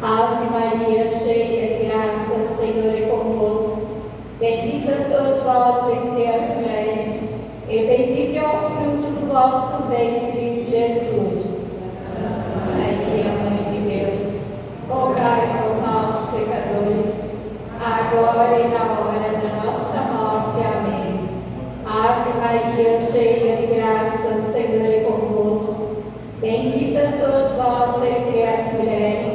Ave Maria, cheia de graça, o Senhor é convosco. Bendita sois vós entre as mulheres, e bendito é o fruto do vosso ventre, Jesus. Santa Maria, Mãe de Deus, rogai por nós, pecadores, agora e na hora da nossa morte. Amém. Ave Maria, cheia de graça, o Senhor é convosco. Bendita sois vós entre as mulheres,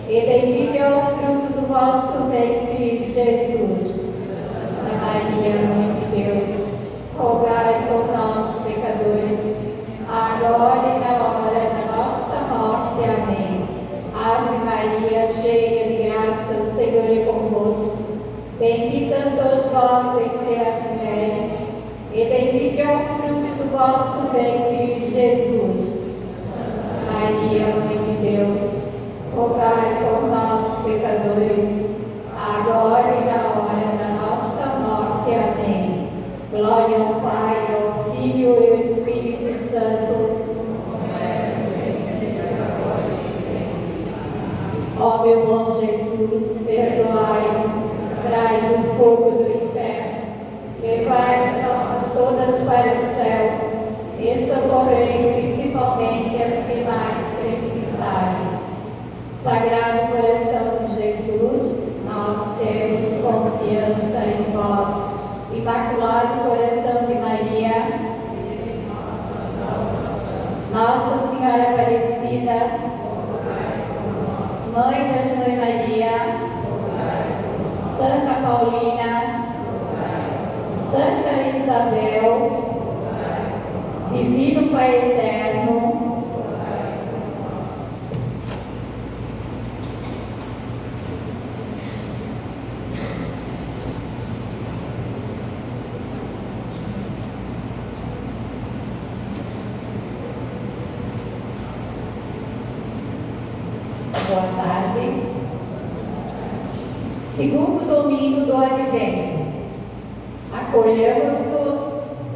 e bendito é o fruto do vosso ventre, Jesus. Santa Maria, Mãe de Deus, rogai por nós, pecadores, agora e na hora da nossa morte. Amém. Ave Maria, cheia de graça, o Senhor é convosco. Bendita sois vós entre as mulheres, e bendito é o fruto do vosso ventre, Jesus. Santa Maria, Mãe de Deus, rogai por nós, pecadores, agora e na hora da nossa morte. Amém. Glória ao Pai, ao Filho e ao Espírito Santo. Ó meu bom Jesus, perdoai-nos, livrai do fogo do inferno, levai as almas todas para o céu e socorrei principalmente as que mais precisarem. Sagrado coração de Jesus, nós temos confiança em vós. Imaculado coração de Maria, Nossa Senhora Aparecida, Mãe da Mãe Maria, Santa Paulina, Santa Isabel, Divino Pai Eterno, boa tarde. Segundo domingo do Advento. Acolhamos-nos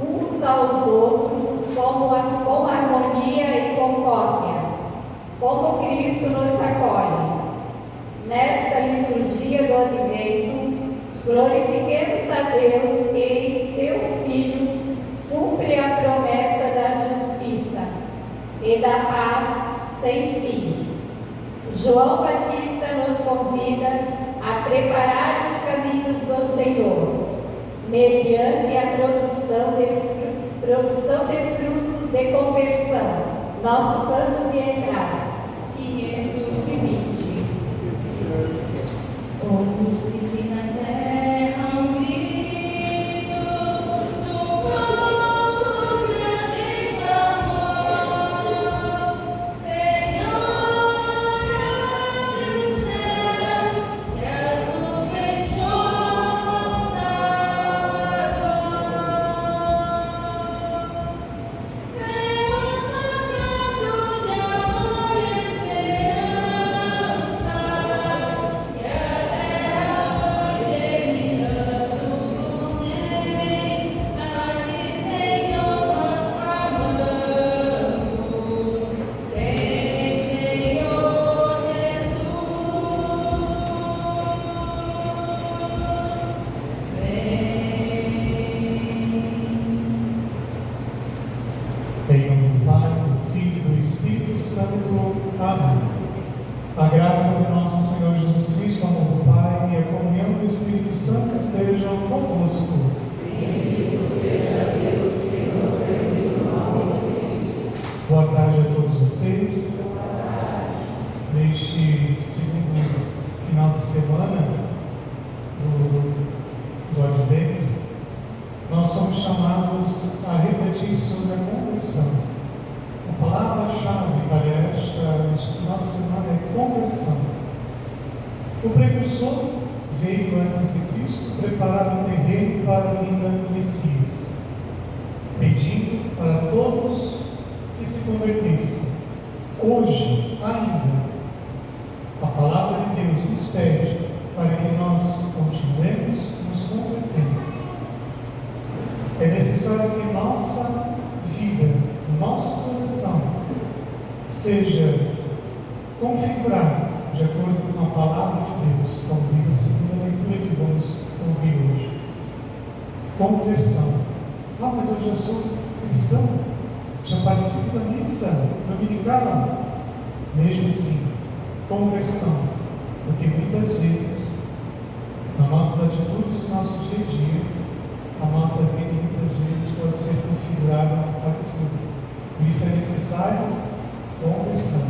uns aos outros com harmonia e concórdia, como Cristo nos acolhe. Nesta liturgia do Advento, glorifiquemos a Deus que em seu Filho cumpre a promessa da justiça e da paz sem fim. João Batista nos convida a preparar os caminhos do Senhor, mediante a produção de frutos de conversão. Nosso canto de entrada, 520. Ouve-se na terra um grito do povo que clamou, Senhor. Em nome do Pai, do Filho e do Espírito Santo. Amém. A graça do nosso Senhor Jesus Cristo, o amor do Pai e a comunhão do Espírito Santo estejam convosco. Bendito seja Deus que nos reuniu no amor de Cristo. Boa tarde a todos vocês. Neste segundo final de semana do Advento, nós somos chamados a refletir sobre a conversão. A palavra-chave para este final de semana é conversão. O precursor veio antes de Cristo preparar o terreno para a vinda do Messias, pedindo para todos que se convertessem. Hoje, ainda, a palavra de Deus nos pede para que nós continuemos nos convertendo. É necessário que nossa vida, nosso coração, seja configurado de acordo Conversão. Ah, mas eu já sou cristão, já participo da missa dominical. Mesmo assim, conversão, porque muitas vezes, nas nossas atitudes, no nosso dia a dia, a nossa vida muitas vezes pode ser configurada no fariseu. Por isso é necessário conversão.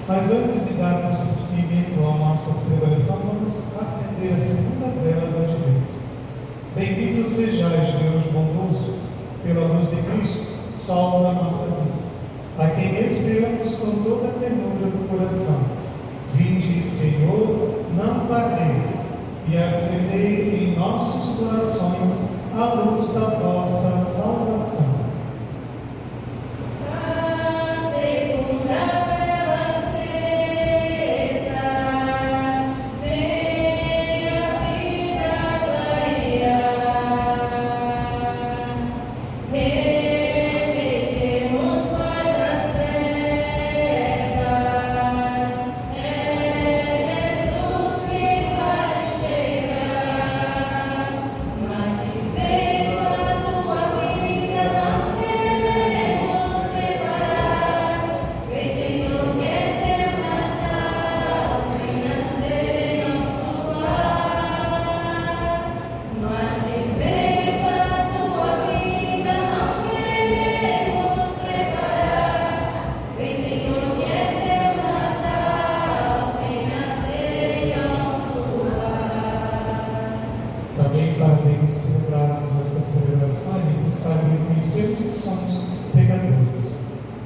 Mas antes de dar prosseguimento à nossa celebração, vamos acender a segunda vela do Advento. Bendito sejais, Deus bondoso, pela luz de Cristo, sol da nossa vida, a quem esperamos com toda a ternura do coração. Vinde, Senhor, não tardeis, e acendei em nossos corações a luz da vossa salvação.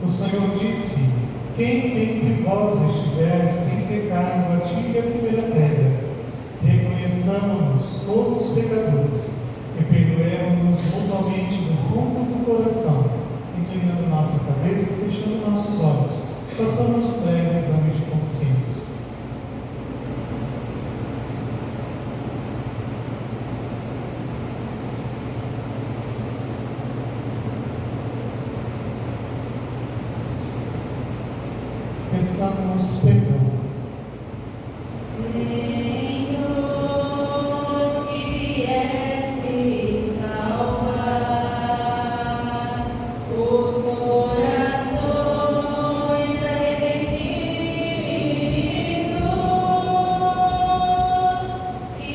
O Senhor disse: quem dentre vós estiver sem pecado, atire a primeira pedra. Reconheçamos todos os pecadores e perdoemos-nos mutuamente do fundo do coração, inclinando nossa cabeça e fechando nossos olhos. Façamos um breve exame de consciência. Peçamos perdão. Senhor, que viesse salvar os corações arrependidos, que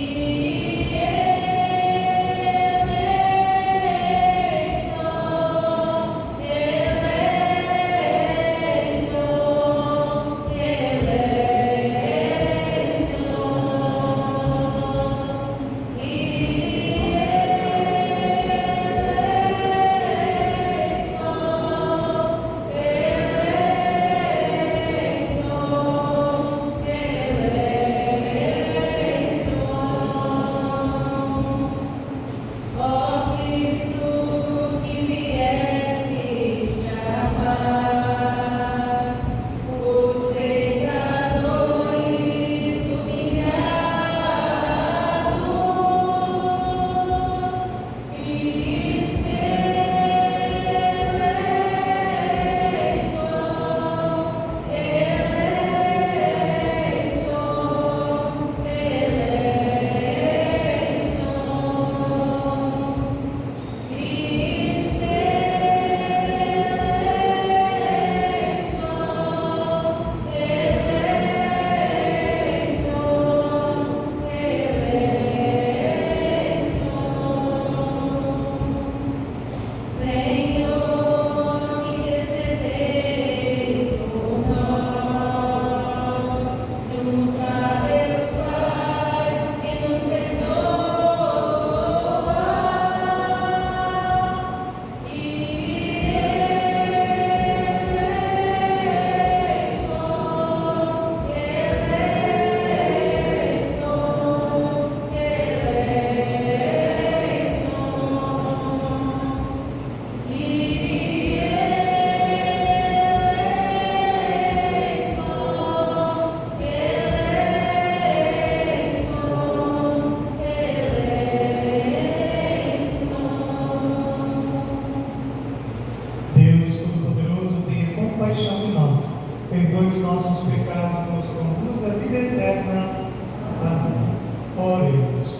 perdoe os nossos pecados e nos conduz à vida eterna. Amém. Oremos.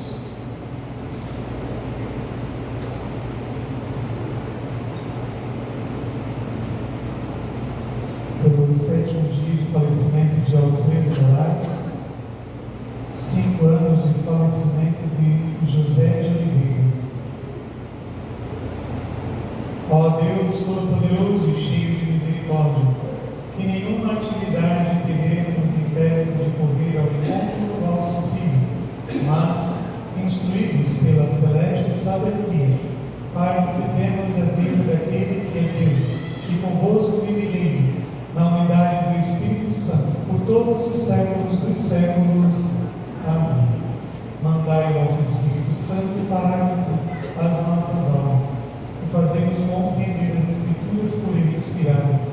Todo-Poderoso e cheio de misericórdia, que nenhuma atividade terrena nos impeça de correr ao encontro do vosso Filho, mas, instruídos pela celeste sabedoria, participemos da vida daquele que é Deus e convosco viverei, na unidade do Espírito Santo, por todos os séculos dos séculos. Amém. Mandai o vosso Espírito Santo parar as nossas almas e fazei-nos compreender as Escrituras por ele inspiradas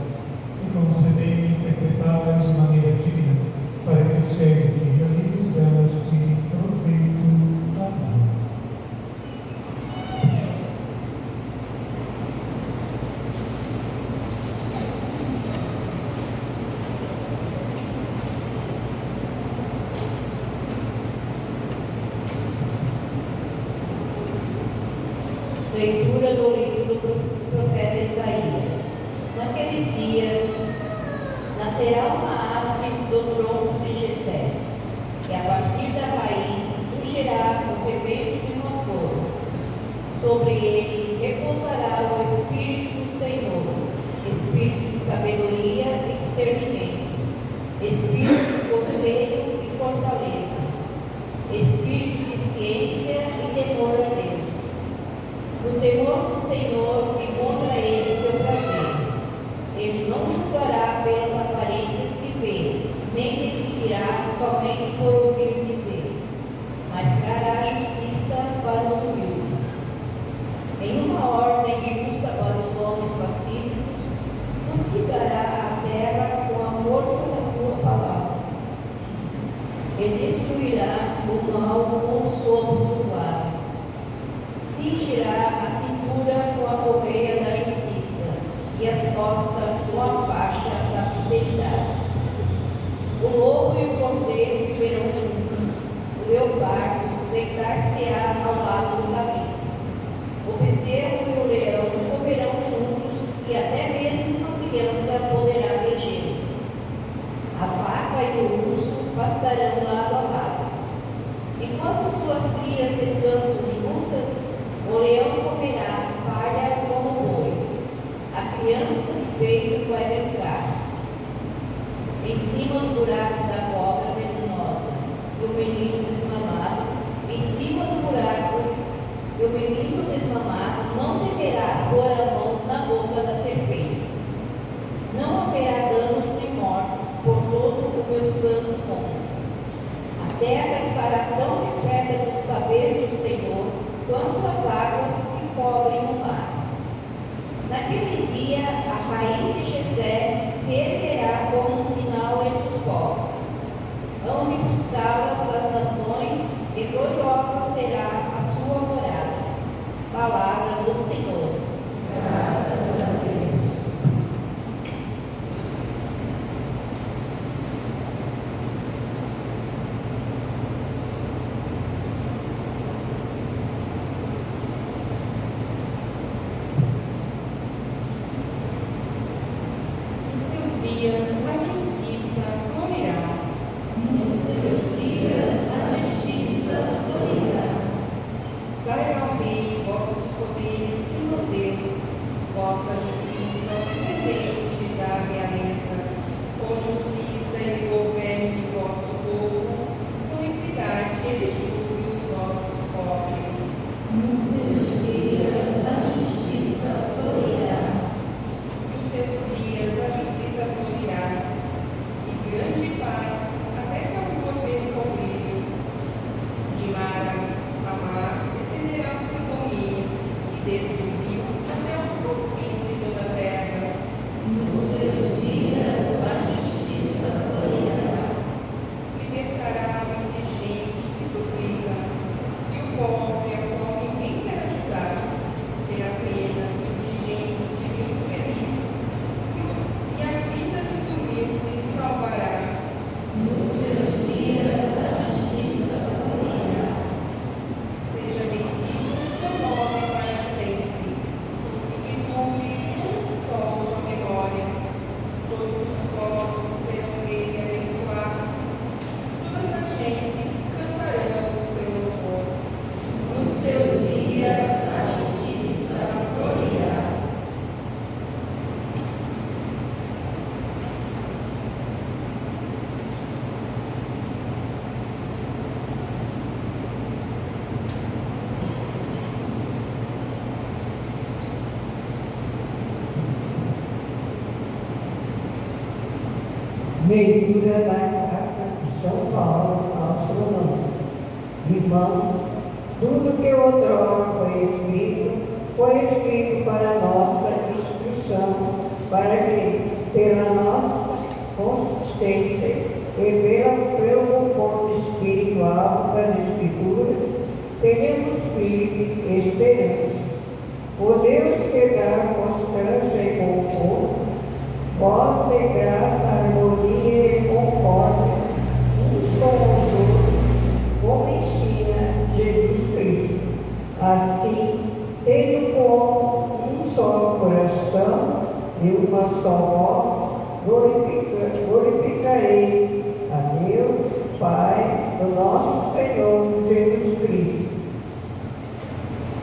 e concedei-me interpretá-las de maneira digna, para que os fiéis aqui reunidos delas tirem proveito. Amém. Leitura do livro do profeta Isaías. Naqueles dias nascerá uma haste do tronco de Jessé, e a partir da raiz surgirá o rebento de uma flor. Sobre ele repousará o Espírito do Senhor, Espírito de sabedoria e discernimento, Espírito de conselho e fortaleza, Espírito de ciência e temor a Deus. No temor do Senhor encontra ele seu prazer. Ele não julgará pelas aparências que vê, nem decidirá somente por ouvir dizer, mas trará justiça para os humildes. Em uma ordem justa para os homens pacíficos, fustigará a terra com a força da sua palavra. Ele destruirá o mal com o sopro dos lábios. Cingirá a cintura com a correia da justiça e as costas com a faixa da fidelidade. O lobo e o cordeiro viverão juntos, o leopardo deitar-se-á ao lado do caminho. O bezerro e o leão comerão juntos e até mesmo uma criança poderá beijá-los. A vaca e o urso pastarão lado a lado. Enquanto suas crias descansam juntas, o leão comerá palha como boi, a criança de peito vai brincar. Em cima do buraco da cobra venenosa, e o menino desmamado, em cima do buraco, e o menino desmamado não deverá pôr a mão na boca da serpente. Não haverá danos nem mortes por todo o meu santo nome. A terra estará tão repleta do saber do Senhor, quanto as águas que cobrem o mar. Naquele dia, a raiz de Jessé se erguerá como um sinal entre os povos. Hão de buscá-las as nações, e gloriosa será a sua morada. Palavra do Senhor. Graças a Deus. Nos seus dias a justiça florirá. Leitura da Carta de São Paulo aos Romanos. Irmãos, tudo que outrora foi escrito para nossa instrução, para que, pela nossa consistência e pelo conforto espiritual das Escrituras, tenhamos firme esperança. O Deus que dá constância e conforto, voz de graça, harmonia e concórdia uns com os outros, como ensina Jesus Cristo. Assim, tendo como um só coração e uma só voz, glorificarei a Deus, Pai do nosso Senhor Jesus Cristo.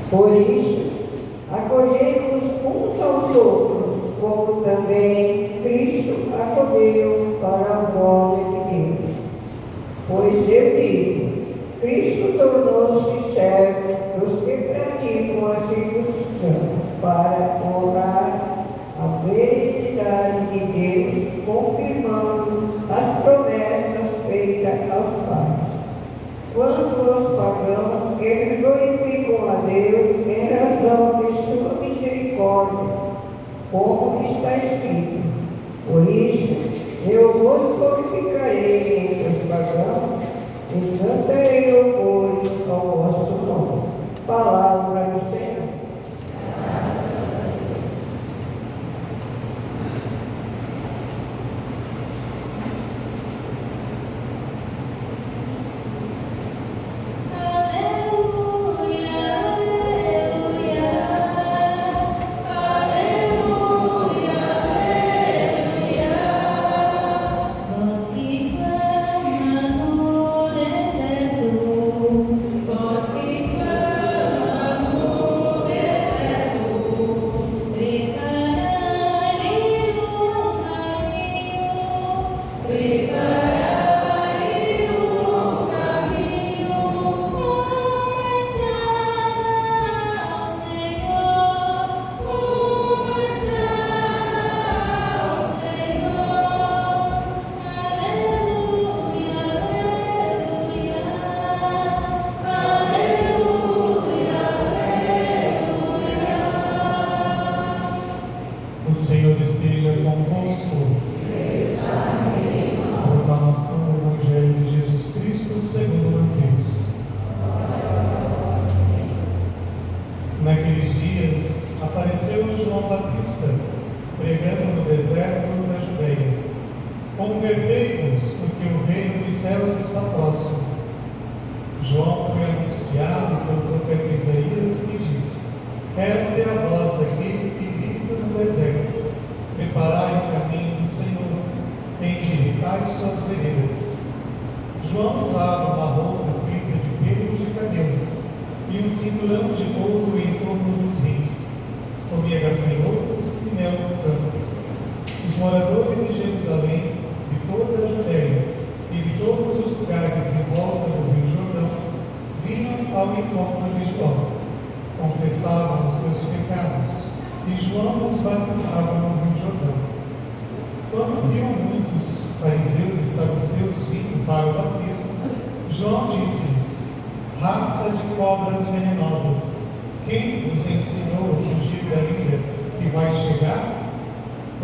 Por isso, acolhemos uns aos outros, como também Cristo acolheu para a glória de Deus. Pois eu digo, Cristo tornou-se servo dos que praticam a circuncisão, para honrar a veracidade de Deus, confirmando as promessas feitas aos pais. Quanto aos pagãos, eles glorificam a Deus em razão de sua misericórdia, como está escrito. Por isso, eu vos glorificarei entre os pagãos e cantarei louvores ao vosso nome. Palavra do Senhor. O Senhor esteja convosco. A proclamação do Evangelho de Jesus Cristo segundo Mateus. Naqueles dias, apareceu João Batista, pregando no deserto da Judeia: convertei-vos, porque o reino dos céus está próximo. João foi anunciado pelo profeta Isaías, que disse: esta é a voz daquele que grita no deserto: preparai o caminho do Senhor, endireitai suas veredas. João usava uma roupa feita de pelos de camelo e um cinturão de ouro em torno dos rins. Comia gafanhotos e mel do campo. Os moradores de Jerusalém, de toda a Judéia e de todos os lugares em volta do Rio Jordão, vinham ao encontro de João. Confessavam os seus pecados, e João os batizava no Rio Jordão. Quando viu muitos fariseus e saduceus vindo para o batismo, João disse-lhes: raça de cobras venenosas, quem vos ensinou a fugir da ira que vai chegar?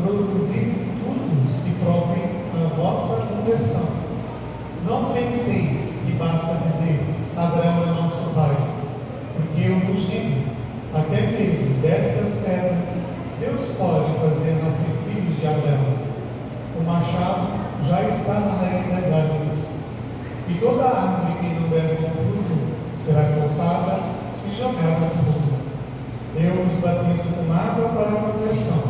Produzir frutos que provem a vossa conversão. Não penseis que basta dizer: Abraão é nosso pai. Porque eu vos digo, até mesmo destas pedras, Deus pode fazer nascer filhos de Abraão. O machado já está na raiz das árvores, e toda árvore que não der bom fruto será cortada e jogada no fogo. Eu vos batizo com água para a conversão,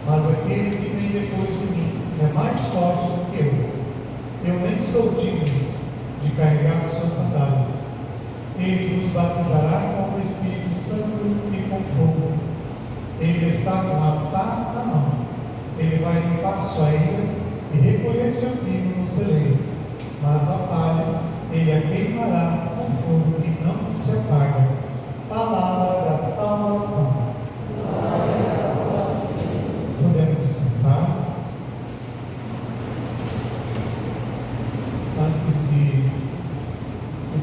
mas aquele que vem depois de mim é mais forte do que eu. Eu nem sou digno de carregar suas sandálias. Ele vos batizará com o Espírito Santo e com fogo. Ele está com a pá na mão. Ele vai limpar sua ira e recolher seu trigo no celeiro. Mas a palha ele a queimará com fogo que não se apaga. Palavra da salvação. Podemos sentar. antes de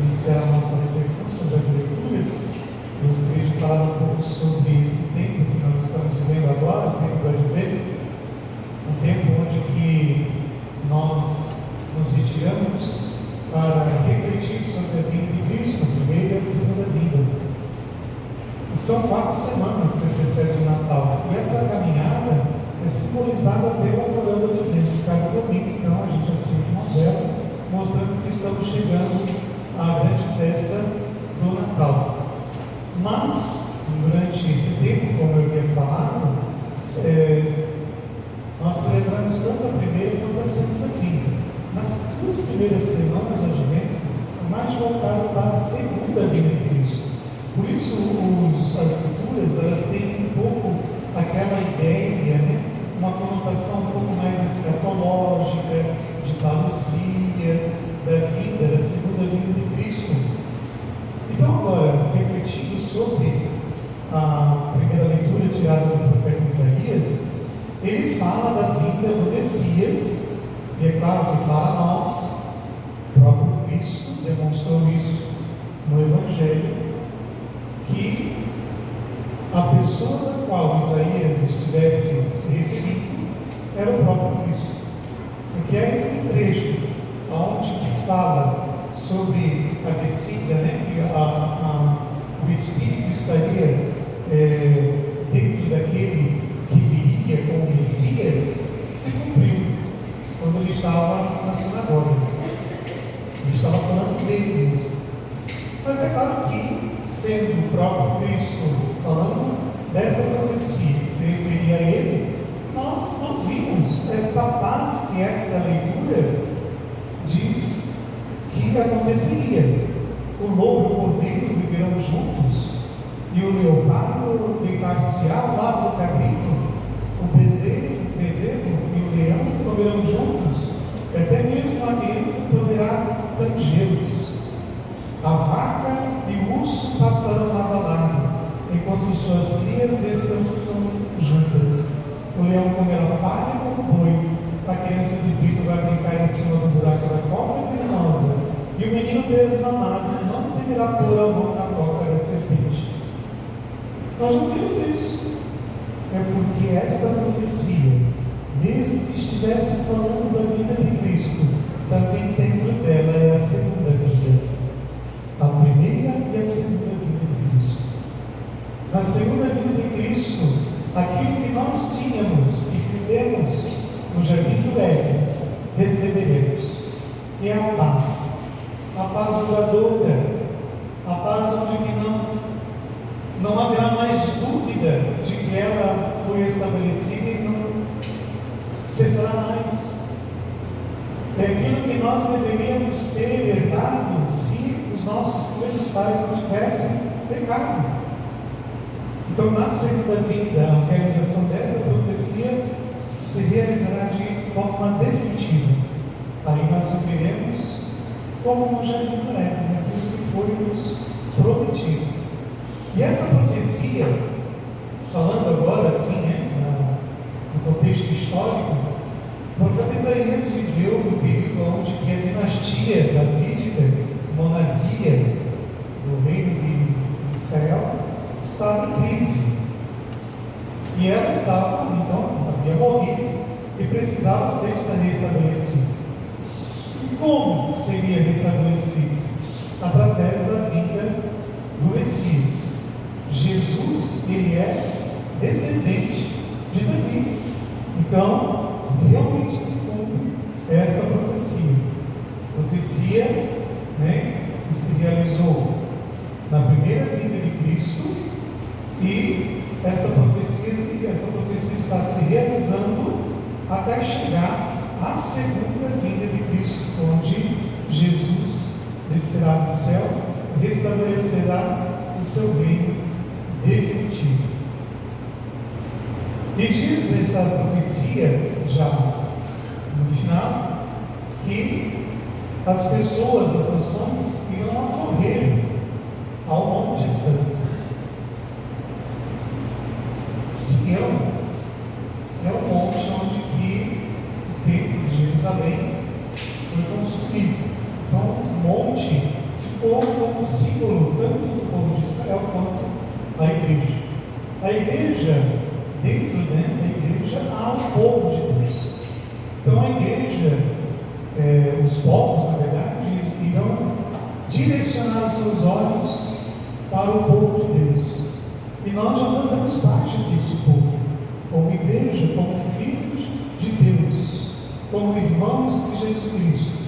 iniciar a nossa reflexão sobre as leituras, gostaria de falar um pouco sobre esse tempo que nós estamos vivendo agora, o tempo do Advento, um tempo onde que nós nos retiramos para refletir sobre a vinda de Cristo, a primeira e a segunda vinda. E são 4 semanas que antecedem o Natal, e essa caminhada é simbolizada pela corona do Advento. De cada domingo, então, a gente acende uma vela, mostrando que estamos chegando à grande festa do Natal. Mas, durante esse tempo, como eu havia falado, nós celebramos tanto a primeira quanto a segunda vinda. Nas 2 primeiras semanas do Advento, é mais voltado para a segunda vinda de Cristo. Por isso, as leituras, elas têm um pouco aquela ideia, né? Uma conotação um pouco mais escatológica, de parousia, da vida, da segunda vinda de Cristo. Então, agora, refletindo sobre a primeira leitura tirada do profeta Isaías, ele fala da vinda do Messias, e é claro que para nós, o próprio Cristo demonstrou isso no Evangelho, que a pessoa da qual Isaías estivesse se referindo era o próprio Cristo. Porque é esse trecho onde que fala sobre a descida, né, que o Espírito estaria dentro daquele que viria como Messias, se cumpriu quando ele estava na sinagoga. Ele estava falando dele mesmo. Mas é claro que, sendo o próprio Cristo falando dessa profecia que se referia a ele, nós não vimos esta paz que esta leitura diz que aconteceria. O lobo e o cordeiro viverão juntos, e o leopardo deitar-se-á ao lado do cabrito, o bezerro e o leão comerão juntos, e até mesmo a criança poderá tangê-los. A vaca e o urso pastarão lado a lado, enquanto suas crias descansam juntas. O leão comerá palha como boi, a criança de peito vai brincar em cima do buraco da cobra venenosa, e o menino desmamado não deverá pôr a mão na toca da serpente. Nós não vimos isso. É porque esta profecia, mesmo que estivesse falando da vinda de Cristo, também dentro dela é a segunda vinda. A primeira e a segunda vinda de Cristo. Na segunda vinda de Cristo, aquilo que nós tínhamos e que temos no jardim do Éden, receberemos. E é a paz duradoura, a paz onde que não haverá mais dúvida de que ela foi estabelecida e não cessará mais. É aquilo que nós deveríamos ter herdado se os nossos primeiros pais não tivessem pecado. Então, na segunda vinda, a realização desta profecia se realizará de forma definitiva. Aí nós veremos como no jardim do Éden, aquilo que foi nos prometido. E essa profecia, falando agora assim, né, no contexto histórico, o profeta Isaías viveu no período onde que a dinastia davídica, monarquia do reino de Israel, estava em crise. E ela estava, então, havia morrido e precisava ser restabelecida. E como seria restabelecido? Através da vinda do Messias. Jesus, ele é descendente de Davi. Então, realmente se cumpre esta profecia. Profecia, né, que se realizou na primeira vinda de Cristo, e essa profecia está se realizando até chegar à segunda vinda de Cristo, onde Jesus descerá do céu e restabelecerá o seu reino definitivo. E diz essa profecia, já no final, que as pessoas, as nações, irão acorrer ao Monte Santo. Sião é o monte onde que o templo de Jerusalém foi construído. ou como símbolo tanto do povo de Israel quanto da igreja. A igreja, dentro da igreja, há o povo de Deus. Então a igreja, os povos, na verdade, irão direcionar os seus olhos para o povo de Deus. E nós já fazemos parte desse povo, como igreja, como filhos de Deus, como irmãos de Jesus Cristo.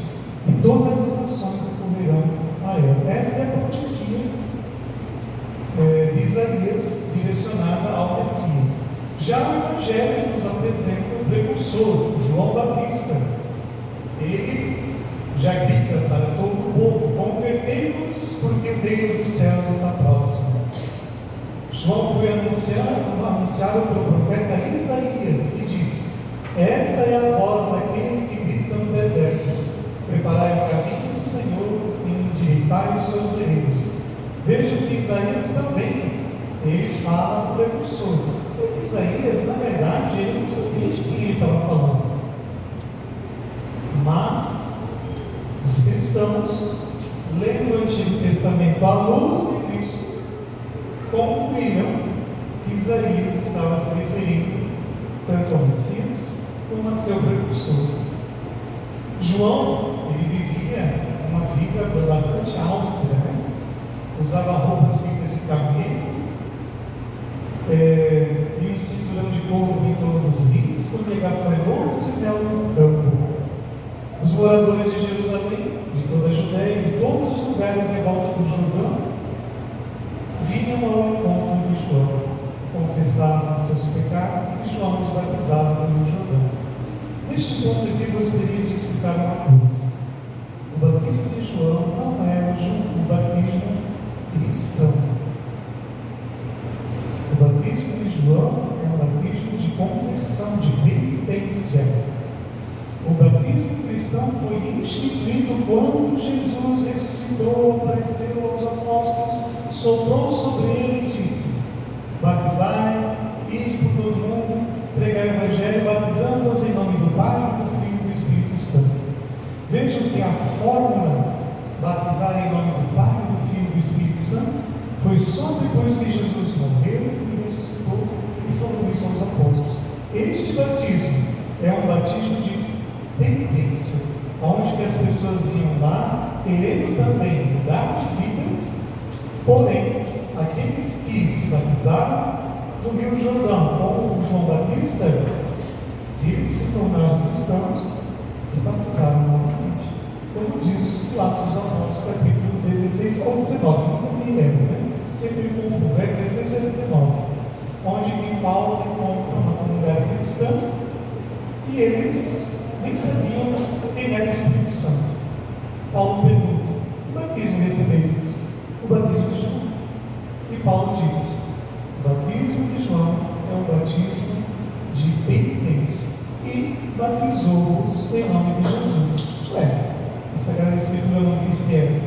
E todas as nações recorrerão a ela. Esta é a profecia de Isaías, direcionada ao Messias. Já o Evangelho nos apresenta o precursor, João Batista. Ele já grita para todo o povo: convertei-vos, porque o reino dos céus está próximo. João foi anunciado pelo profeta Isaías, que disse: esta é a voz daquele que grita no deserto: preparai o caminho do Senhor e endireitai os seus veredas. Vejam que Isaías também, ele fala do precursor. Mas Isaías, na verdade, ele não sabia de quem ele estava falando. Mas os cristãos, lendo o Antigo Testamento à luz de Cristo, concluíram que Isaías estava se referindo tanto ao Messias como a seu precursor. João, ele vivia uma vida bastante austera, né? Usava roupas feitas de camelo, e um cinturão de couro em torno dos rins, comia gafanhotos e mel no campo. Os moradores de Jerusalém, de toda a Judéia e de todos os lugares em volta do Jordão, vinham ao encontro de João, confessavam seus pecados e João os batizava no Jordão. Neste ponto aqui, gostaria de explicar uma coisa. O batismo de João não é o batismo cristão. O batismo de João é um batismo de conversão, de penitência. O batismo cristão foi instituído quando Jesus ressuscitou, apareceu aos apóstolos, soprou sobre ele e disse: batizai, ide por todo mundo, pregai o Evangelho, batizando-os em nome do Pai, do Filho e do Espírito Santo. Vejam que a fórmula batizar em nome do Pai, do Filho e do Espírito Santo foi só depois que Jesus morreu e ressuscitou e falou isso aos apóstolos. Este batismo é um batismo de penitência, onde que as pessoas iam lá querendo também mudar de vida, porém, aqueles que se batizaram no Rio Jordão, como o João Batista, se eles se tornaram cristãos, se batizaram novamente, como diz o Atos dos Apóstolos, capítulo 16 ou 19, não me lembro, né? Sempre me confundo, é 16 ou 19, onde que Paulo encontra uma comunidade cristã e eles nem sabiam quem era o Espírito Santo. Paulo pergunta: que batismo recebestes? O batismo de João. E Paulo disse: o batismo de João é um batismo de penitência. E batizou-os em nome de Jesus. A Sagrada Escritura não diz que é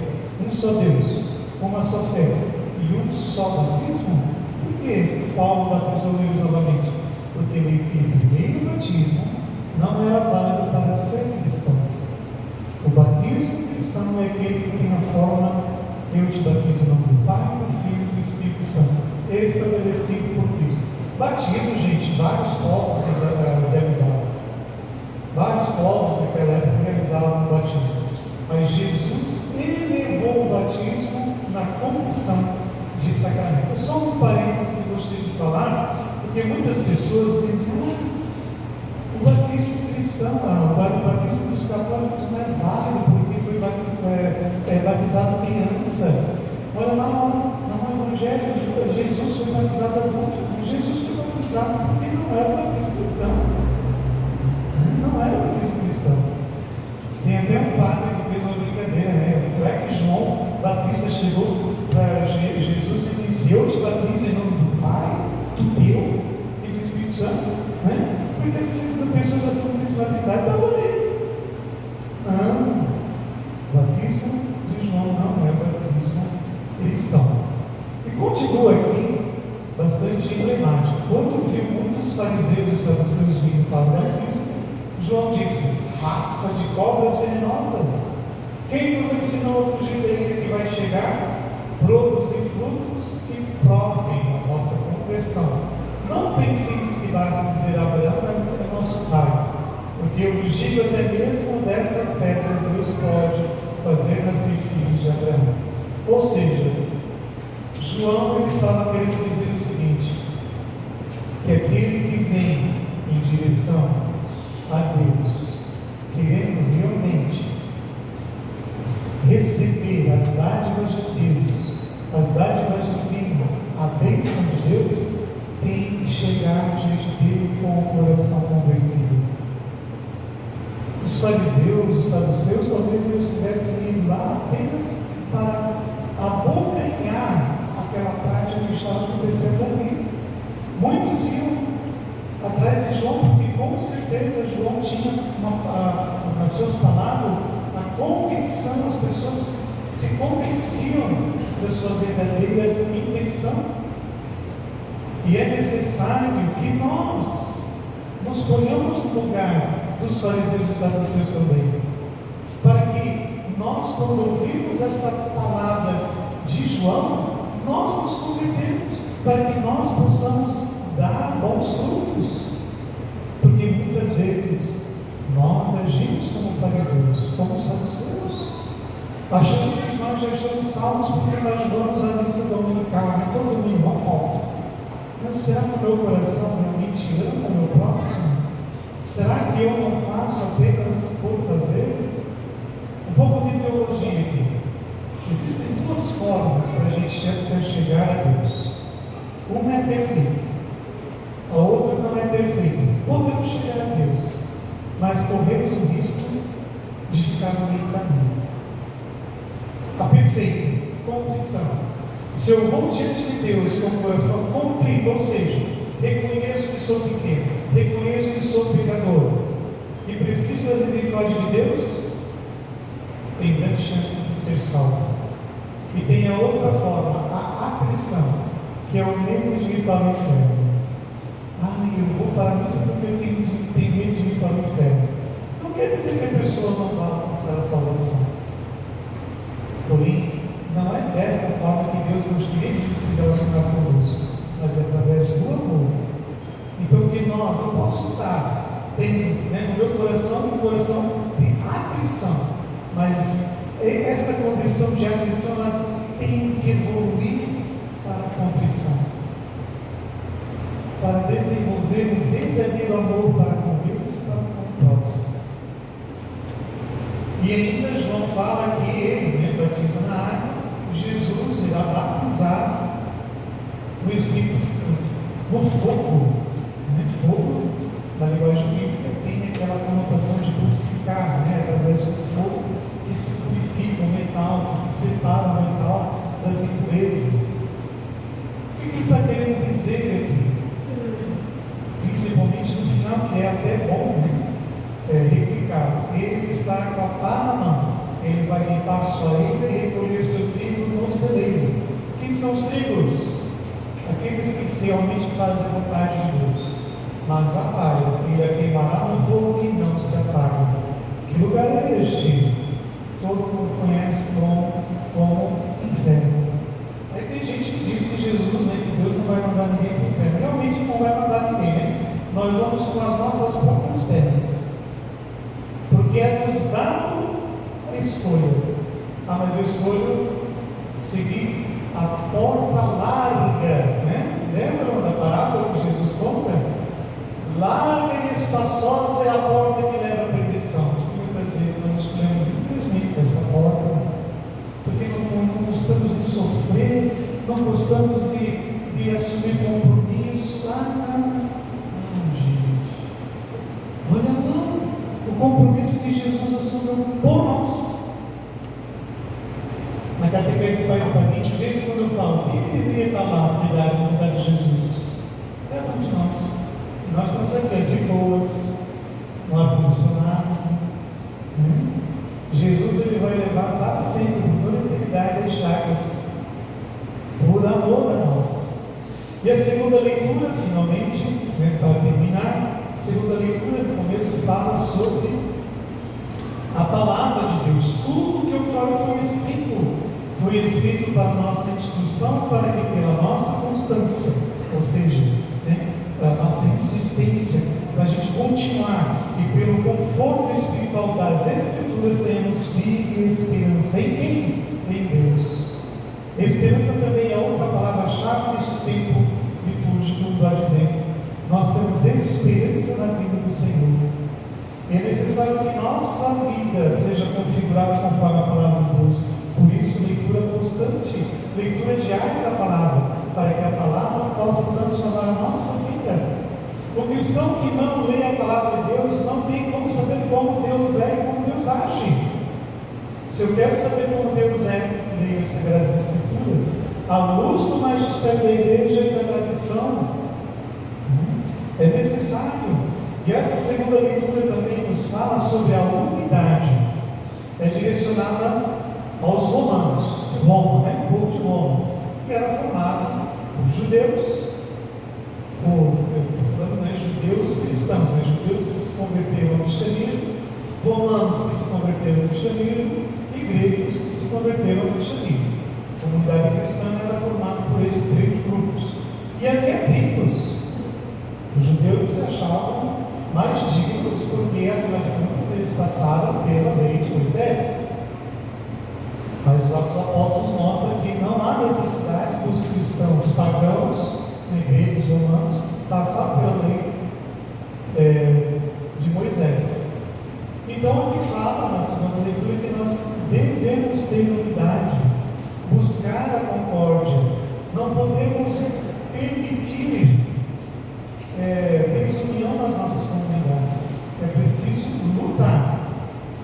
um só Deus, uma só fé e um só batismo? Por que Paulo batizou eles novamente? Porque o primeiro batismo não era válido para ser cristão. O batismo cristão é aquele que tem a forma: eu te batizo em nome do Pai, do Filho e do Espírito Santo, estabelecido por Cristo. Batismo, gente, vários povos realizavam. Vários povos naquela época realizavam o batismo. Mas Jesus elevou o batismo na condição de sacramento. Só um parênteses que eu gostaria de falar, porque muitas pessoas dizem: o batismo cristão, o batismo dos católicos não é válido porque foi batizado criança. Olha lá, no Evangelho, Jesus foi batizado adulto. Jesus foi batizado porque não era o batismo cristão. Não era o batismo cristão. Tem até um padre que fez uma brincadeira, né? Será que João Batista chegou para Jesus e disse: eu te batizo em nome do Pai, do teu e do Espírito Santo? Né? Porque a segunda pessoa da Santíssima Trindade estava ali. Não, o batismo de João não é batismo cristão. E continua aqui, bastante emblemático. Quando viu muitos fariseus e saduceus vindo para o batismo, João disse: raça de cobras venenosas, Quem nos ensinou a fugir da ira que vai chegar? Produzir frutos que provem a vossa conversão. Não penseis que basta dizer Abraão é nosso pai, porque eu vos digo, até mesmo destas pedras Deus pode fazer nascer filhos de Abraão. Ou seja, João ele estava querendo dizer o seguinte, que aquele que vem em direção a Deus, querendo realmente receber as dádivas de Deus, as dádivas divinas, a bênção de Deus, tem que chegar diante dele com o coração convertido. Os fariseus, os saduceus, talvez eles tivessem ido lá apenas para abocanhar aquela prática que estava acontecendo ali. Muitos iam atrás de João, porque com certeza João tinha nas suas palavras a convicção, as pessoas se convenciam da sua verdadeira intenção. E é necessário que nós nos ponhamos no lugar dos fariseus e saduceus também, para que nós, quando ouvirmos esta palavra de João, nós nos convertemos, para que nós possamos dar bons frutos, porque muitas vezes nós agimos como fariseus, como saduceus, achamos que nós já estamos salvos porque nós vamos à missa dominical e todo domingo não falta. Mas será que o meu coração realmente ama o meu próximo? Será que eu não faço apenas por fazer? Um pouco de teologia aqui. Existem duas formas para a gente chegar a Deus. Uma é perfeita, a outra não é perfeita. Podemos chegar a Deus, mas corremos o risco de ficar no meio do caminho. A perfeita, contrição. Se eu vou diante de Deus com o coração contrito, ou seja, reconheço que sou pequeno, reconheço que sou pecador e preciso da misericórdia de Deus, tem grande chance de ser salvo. E tem a outra forma, a atrição, que é o medo de ir para o inferno. Eu vou para a missa porque eu tenho medo de ir para o inferno. Não quer dizer que a pessoa não vai alcançar a salvação. Porém, não é desta forma que Deus gostaria de se relacionar conosco, mas é através do amor. Então, que eu posso estar tendo no meu coração um coração de atrição, mas esta condição de atrição ela tem que evoluir para a contrição, para desenvolver um verdadeiro amor para com Deus e para com o próximo. E ainda João fala que ele batiza na água, Jesus irá batizar no Espírito Santo, no fogo. Fogo, na linguagem bíblica, tem aquela conotação de purificar, através do fogo que se purifica o metal, que se separa o metal das impurezas. O que ele está querendo dizer aqui? Principalmente no final, que é até bom replicar. Ele está com a pá na mão, ele vai limpar sua ilha e recolher seu trigo no celeiro. Quem são os trigos? Aqueles que realmente fazem a vontade de Deus. Mas a palha ele a queimará no fogo que não se apaga. Que lugar é este? Todo mundo conhece como inferno. Aí tem gente que diz que Jesus, que Deus não vai mandar ninguém para o inferno. Realmente não vai mandar ninguém, Nós vamos com as nossas próprias pernas. Porque é nos dado a escolha. Mas eu escolho seguir a porta larga, Lembram da parábola que Jesus conta? Larga e espaçosa é a porta que leva à perdição. Muitas vezes nós escolhemos, infelizmente, essa porta, porque não gostamos de sofrer, não gostamos de assumir compromisso. Gente, olha lá, o compromisso que Jesus assumiu por nós. Na catequese Pais Padrinhos, de vez em quando eu falo, quem deveria estar lá cuidado no lugar de Jesus? Cada um de nós. E nós estamos aqui, de boas, no ar-condicionado. Jesus ele vai levar para sempre, por toda a eternidade, as chagas, por amor a nós. E a segunda leitura, finalmente, para terminar, a segunda leitura, no começo, fala sobre a palavra de Deus. Tudo que eu foi escrito para nossa instrução, para que pela nossa constância, ou seja, para nossa insistência, para a gente continuar, e pelo conforto espiritual das Escrituras, tenhamos fé e esperança. Em quem? Em Deus. Esperança também é outra palavra-chave neste tempo litúrgico do Advento. Nós temos esperança na vida do Senhor. É necessário que nossa vida seja configurada conforme a palavra de Deus. Por isso, leitura constante, leitura diária da palavra, para que a palavra possa transformar a nossa vida. O cristão que não lê a palavra de Deus não tem como saber como Deus é e como Deus age. Se eu quero saber como Deus é, leio as Sagradas Escrituras, à luz do magistério da igreja e da tradição. É necessário. E essa segunda leitura também nos fala sobre a unidade. É direcionada aos romanos, de Roma, o povo de Roma, que era formado por judeus, judeus cristãos, judeus que se converteram ao cristianismo, romanos que se converteram ao cristianismo e gregos que se converteram ao cristianismo. A comunidade cristã era formada por esses três grupos. E havia atritos. Os judeus se achavam mais dignos porque, afinal de contas, eles passaram pela lei de Moisés. Mas os apóstolos mostram que não há necessidade dos cristãos pagãos, gregos, romanos, passar pela lei de Moisés. Então, aqui fala na segunda leitura que nós devemos ter unidade, buscar a concórdia, não podemos permitir desunião nas nossas comunidades. É preciso lutar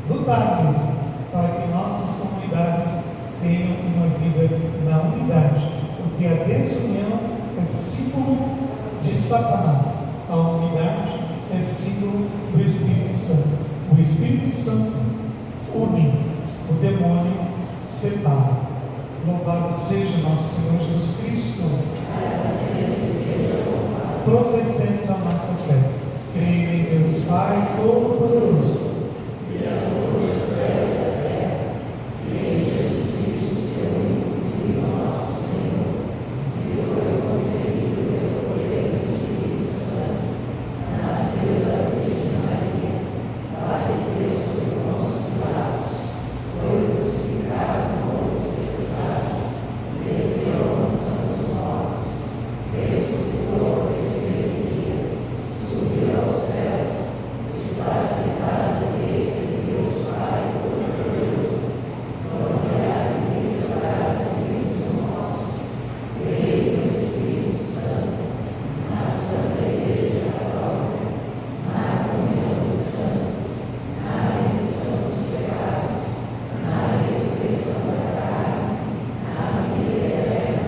mesmo, para que nossas comunidades tenham uma vida na unidade, porque a desunião é símbolo de Satanás, a unidade é símbolo do Espírito Santo. O Espírito Santo une, o demônio separa. Louvado seja nosso Senhor Jesus Cristo. Professemos a nossa fé. Creio em Deus Pai Todo-Poderoso, Criador do céu e da terra, e em Jesus Cristo, seu Filho, nosso Senhor, que foi concebido pelo poder do Espírito Santo, nasceu da Virgem Maria, padeceu sob Pôncio Pilatos, foi crucificado, morto e sepultado, desceu à mansão dos mortos, ressuscitou ao terceiro dia, subiu aos céus, está sentado à direita de Deus Pai Todo-Poderoso, onde há de julgar os vivos e os mortos. Creio no Espírito Santo, na Santa Igreja Católica, na comunhão dos santos, na remissão dos pecados, na ressurreição da carne, na vida eterna.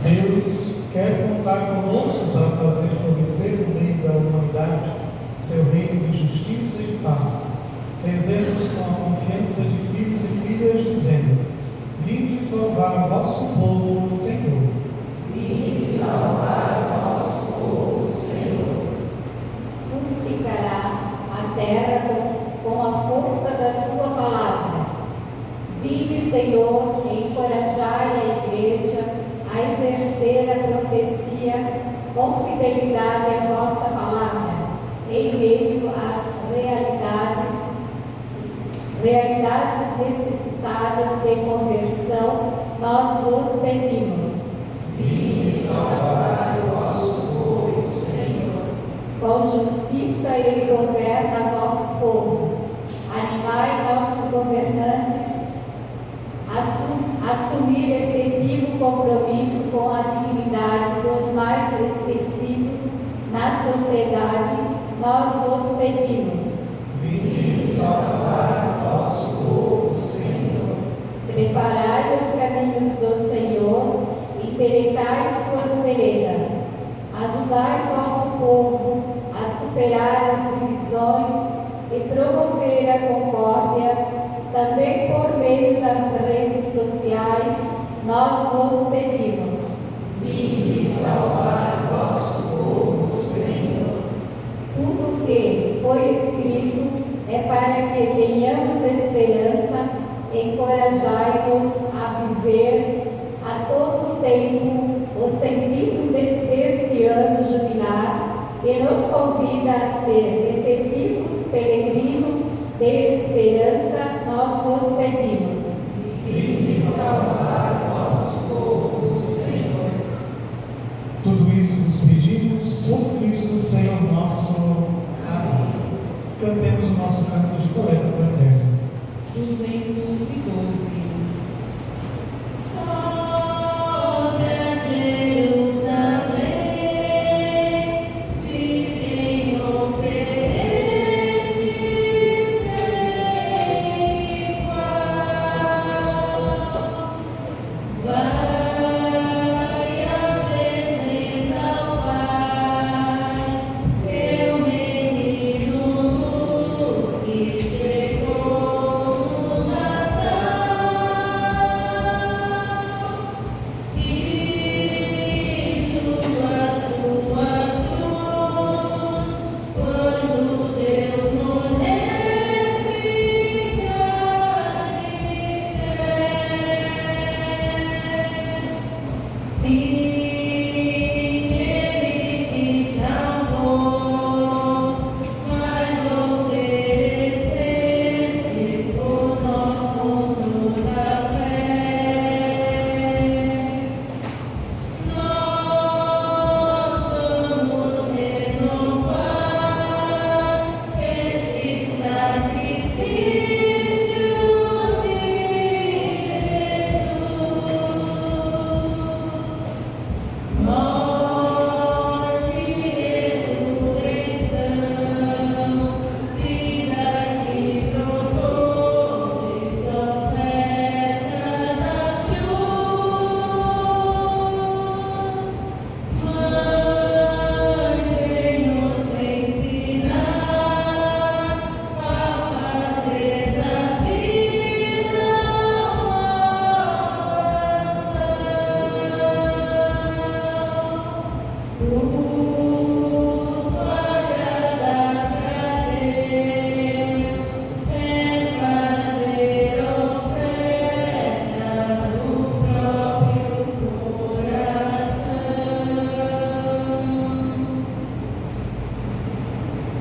Deus quer contar conosco para fazer florescer no meio da humanidade seu reino de justiça e de paz. Rezemos com a confiança de filhos e filhas, dizendo: vinde salvar o vosso povo, Senhor. Vinde salvar o vosso povo, Senhor. Rusticará a terra com a força da sua palavra. Vinde, Senhor, encorajai a igreja a exercer a profecia com fidelidade à vossa palavra, em meio às realidades necessitadas de conversão, nós vos pedimos. Vinde salvar o vosso povo, Senhor. Com justiça ele governa vosso povo. Animai nossos governantes assumir efetivo compromisso com a dignidade dos mais esquecidos na sociedade, nós vos pedimos. Vinde salvar o vosso povo, Senhor. Preparai os caminhos do Senhor, endireitai suas veredas. Ajudai vosso povo a superar as divisões e promover a concórdia. Também por meio das redes sociais, nós vos pedimos. Vinde salvar o vosso povo, Senhor. Tudo o que foi escrito é para que tenhamos esperança, encorajai-nos a viver a todo tempo o sentido deste ano jubilar e nos convida a ser efetivos peregrinos de esperança, nós vos pedimos. E salvar nosso povo, Senhor. Tudo isso nos pedimos por Cristo, Senhor nosso. Amém. Cantemos o nosso canto de coleta fraterna. 212.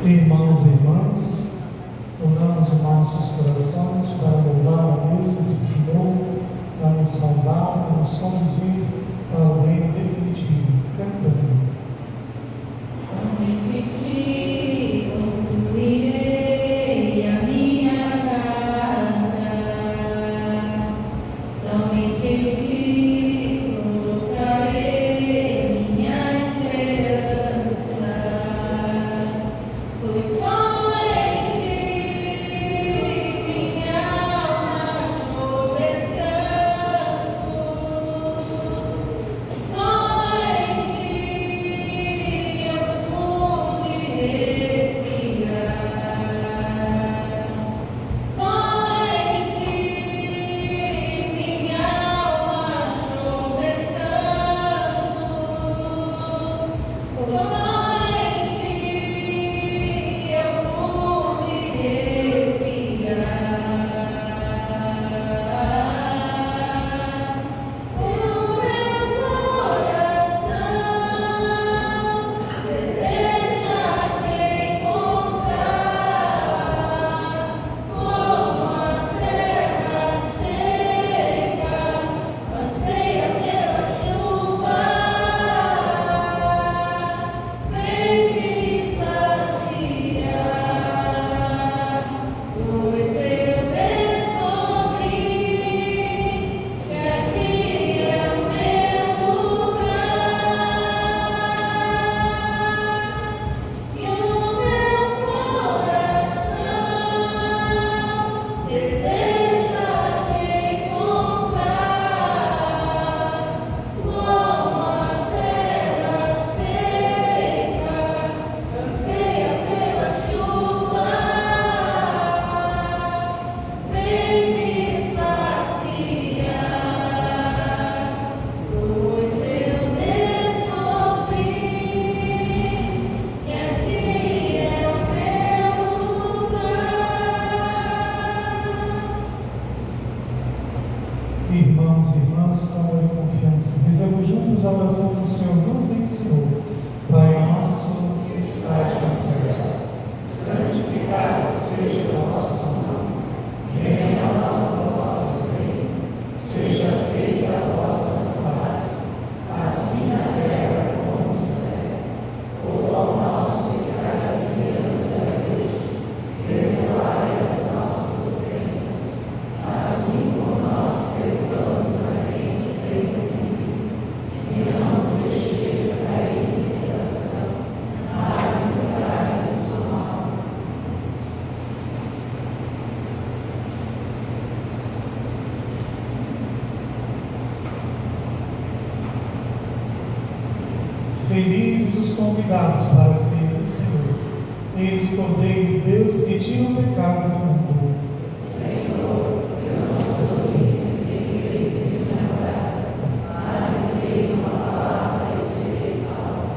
Irmãos e irmãs, unamos os nossos corações para louvar a Deus que se dignou a nos salvar, a nos conduzir para o reino definitivo, cantando. Somente ti construirei a minha casa, somente ti colocarei minha esperança, pois só em ti minha alma achou descanso, só em ti Irmãos e irmãs, com amor e confiança, dizemos juntos a oração que o Senhor nos ensinou. Pai nosso que estás nos céus, santificado seja o vosso nome. Venha a nós o vosso reino. Seja feita a vossa vontade, assim na terra como no céu. O pão nosso de cada dia nos dai hoje. Perdoai as nossas ofensas, assim como nós perdoamos a quem nos tem ofendido. E não nos deixeis cair em tentação, mas livrai-nos do mal. Felizes os convidados para a ceia do Senhor. Eis o Cordeiro de Deus que tira o pecado do mundo. Senhor, eu não sou digno de que me lembrar, mas dizei uma palavra e serei salvo.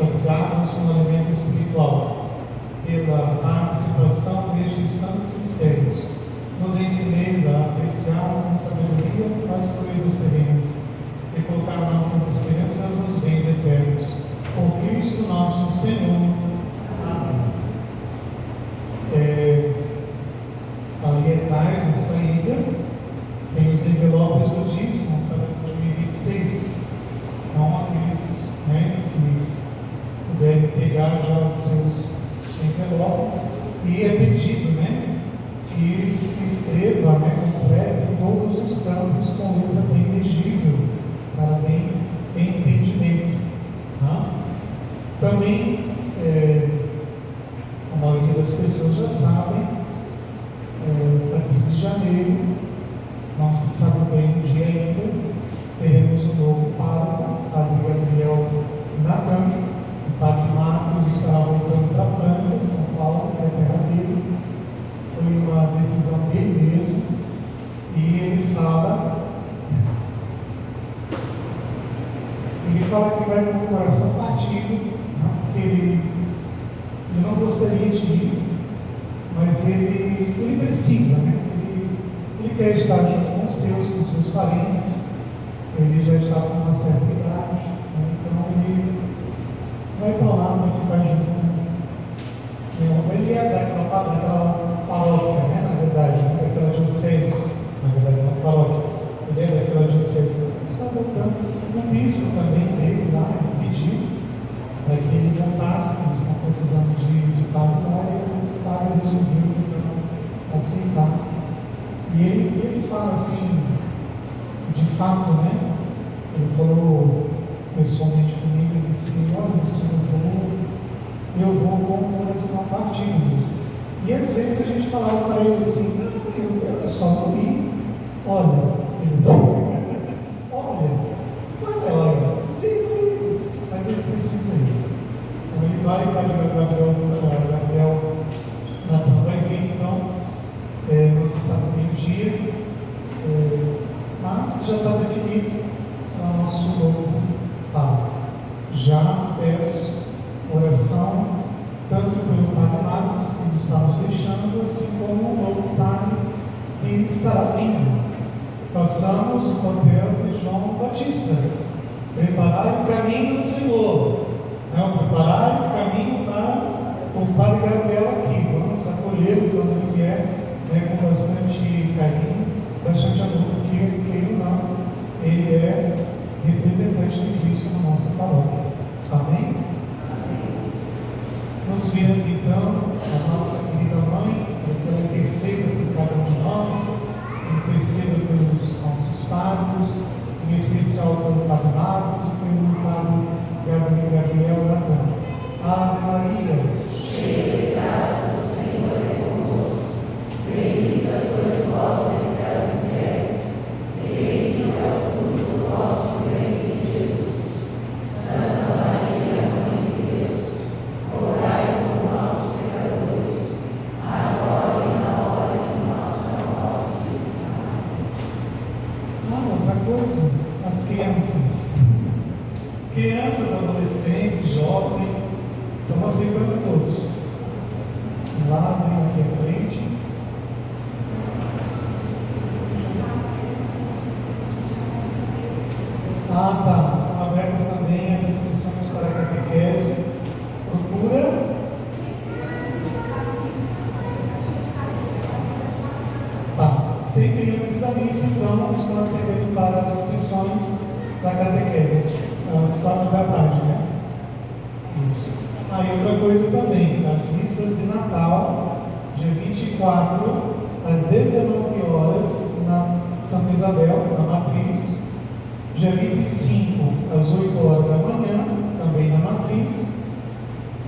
saciados no alimento espiritual, pela participação nestes santos mistérios, nos ensineis a apreciar com sabedoria as coisas terrenas e colocar nossas esperanças nos bens eternos. Por Cristo nosso Senhor. Amém. Ali atrás, na saída, tem os envelopes do dízimo para 2026. Então, aqueles que puderem pegar já os seus envelopes, e é pedido que se escreva, complete todos os campos com letra bem legível, para bem entendimento. Tá? Também, a maioria das pessoas já sabem, a partir de janeiro, não se sabe bem o dia ainda, teremos um novo pároco, Padre Gabriel Natan. O Padre Marcos estará voltando para Franca, São Paulo, que é a terra dele. Foi uma decisão dele mesmo, e ele fala que vai com o coração partido, porque ele não gostaria de ir, mas ele precisa, ele quer estar junto com os seus parentes, ele já está com uma certa idade, então ele vai para lá, vai ficar junto com ele é daquela paróquia, na verdade, daquela diocese, na verdade, não paróquia, ele é daquela diocese. Ele está voltando. O bispo também dele lá, ele pediu para que ele voltasse, que eles estão precisando de padre lá, e o padre resolveu então aceitar. E ele fala assim, de fato, ele falou pessoalmente comigo, ele disse: olha, se eu vou com o coração partido mesmo. E às vezes a gente falava para ele assim: eu só não ir. Olha, ele disse: olha, mas sim, não ir, mas ele precisa ir. Então ele vai para Gabriel Natan vai vir, então, não se sabe bem o dia, mas já está definido, será o nosso novo Papa. Já peço oração tanto pelo Padre Marcos, que nos estamos deixando, assim como o novo Padre que estará vindo. Façamos o papel de João Batista, preparai o caminho do Senhor, preparai o caminho para o Padre Gabriel aqui. Vamos acolhê-lo quando ele vier, com bastante carinho, bastante amor, porque ele não, ele é representante de Cristo na nossa paróquia. Amém? Nos virando então a nossa querida mãe, que ela interceda por cada um de nós, interceda pelos nossos padres, em especial pelo Padre Marcos e pelo Padre Gabriel Natan. Ave Maria, cheia de graça, o Senhor é convosco. Bendita sois vós entre as mulheres, e bendito é o fruto do vosso ventre, Jesus. Santa Maria, Mãe de Deus, orai por nós, pecadores, agora e na hora de nossa morte. Amém. outra coisa, as crianças. Crianças, adolescentes, jovens, estamos aceitando todos. Lá, vem aqui à frente. Tá. Estão abertas também as inscrições para a catequese. Procura. Tá. Sempre antes da missa, então, estão atendendo para as inscrições da catequese, às 4 da tarde, né? Isso. E outra coisa também, as missas de Natal, dia 24, às 19 horas, na Santa Isabel, na Matriz. Dia 25, às 8 horas da manhã, também na Matriz.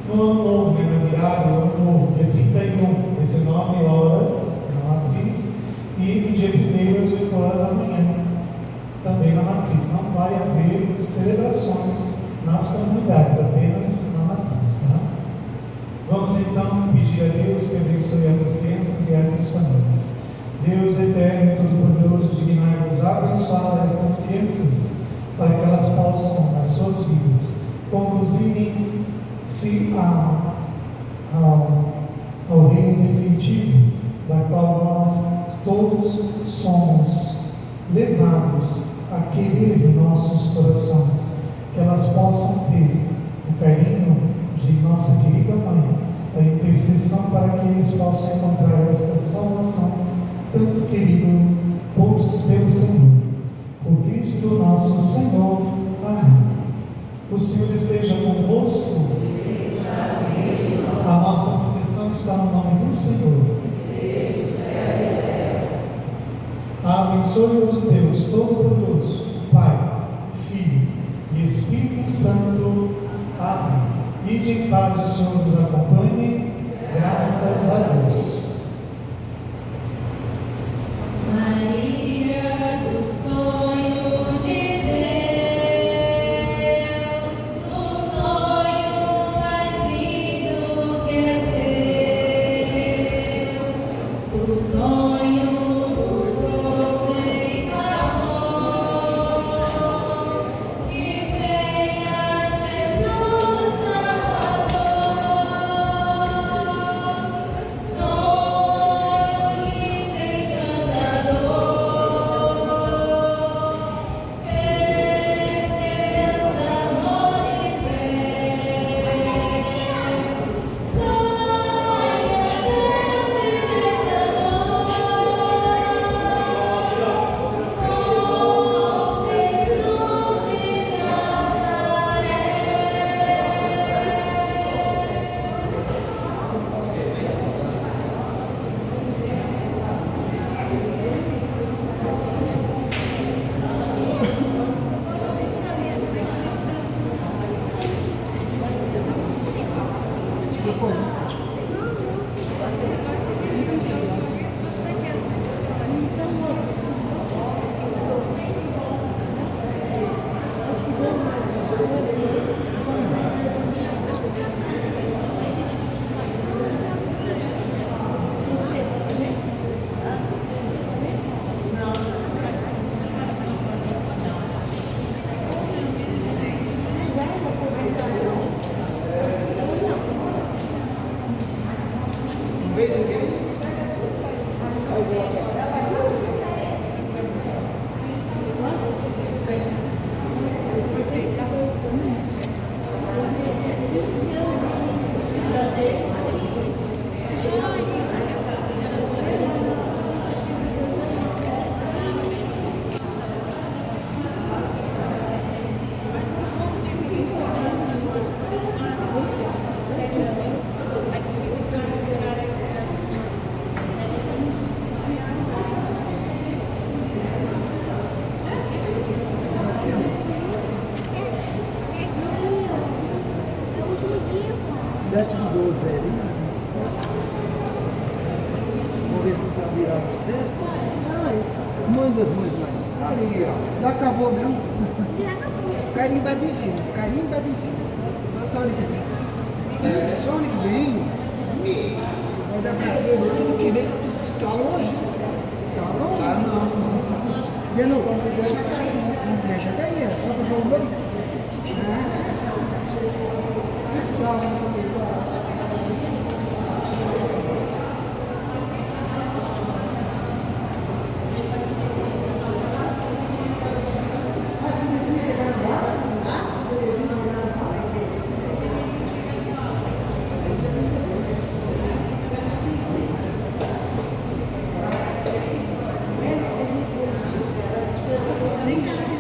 No Ano Novo, na virada, no Ano Novo, dia 31, 19 horas, na Matriz. E no dia 1º, às 8 horas da manhã, também na Matriz. Não vai haver celebrações nas comunidades, apenas na Matriz. Tá? Vamos então pedir a Deus que abençoe essas crianças e essas famílias. Deus eterno e todo-poderoso, dignai-vos abençoar estas crianças, para que elas possam, nas suas vidas, conduzirem-se ao reino definitivo, da qual nós todos somos levados a querer em nossos corações, que elas possam ter o carinho de nossa querida Mãe, a intercessão para que eles possam encontrar esta salvação, tanto querido pelo Senhor, por Cristo nosso Senhor. Amém. O Senhor esteja convosco. A nossa proteção está no nome do Senhor. Abençoe-vos Deus Todo-Poderoso, Pai, Filho e Espírito Santo. Amém. Ide em paz, o Senhor nos acompanhe. Graças a Deus. Maria do sonho de Deus, do sonho mais lindo que é seu, do sonho do pobre amor, que venha Jesus Salvador, sonho lindo encantador, fez esperança, amor e fé, sonho Deus libertador, com Jesus de Nazaré. Vamos ver se está virado certo. Mãe das mães lá. Ali, ó. Já acabou mesmo? Carimbadíssimo, carimbadíssimo. Só ano que vem. Só ano que vem. Vai dar pra ver tudo que vem. Está longe. Está longe. Ah, não. De novo. Já tá aí, ó. Só para falar um pouquinho. Tchau. Vem cá.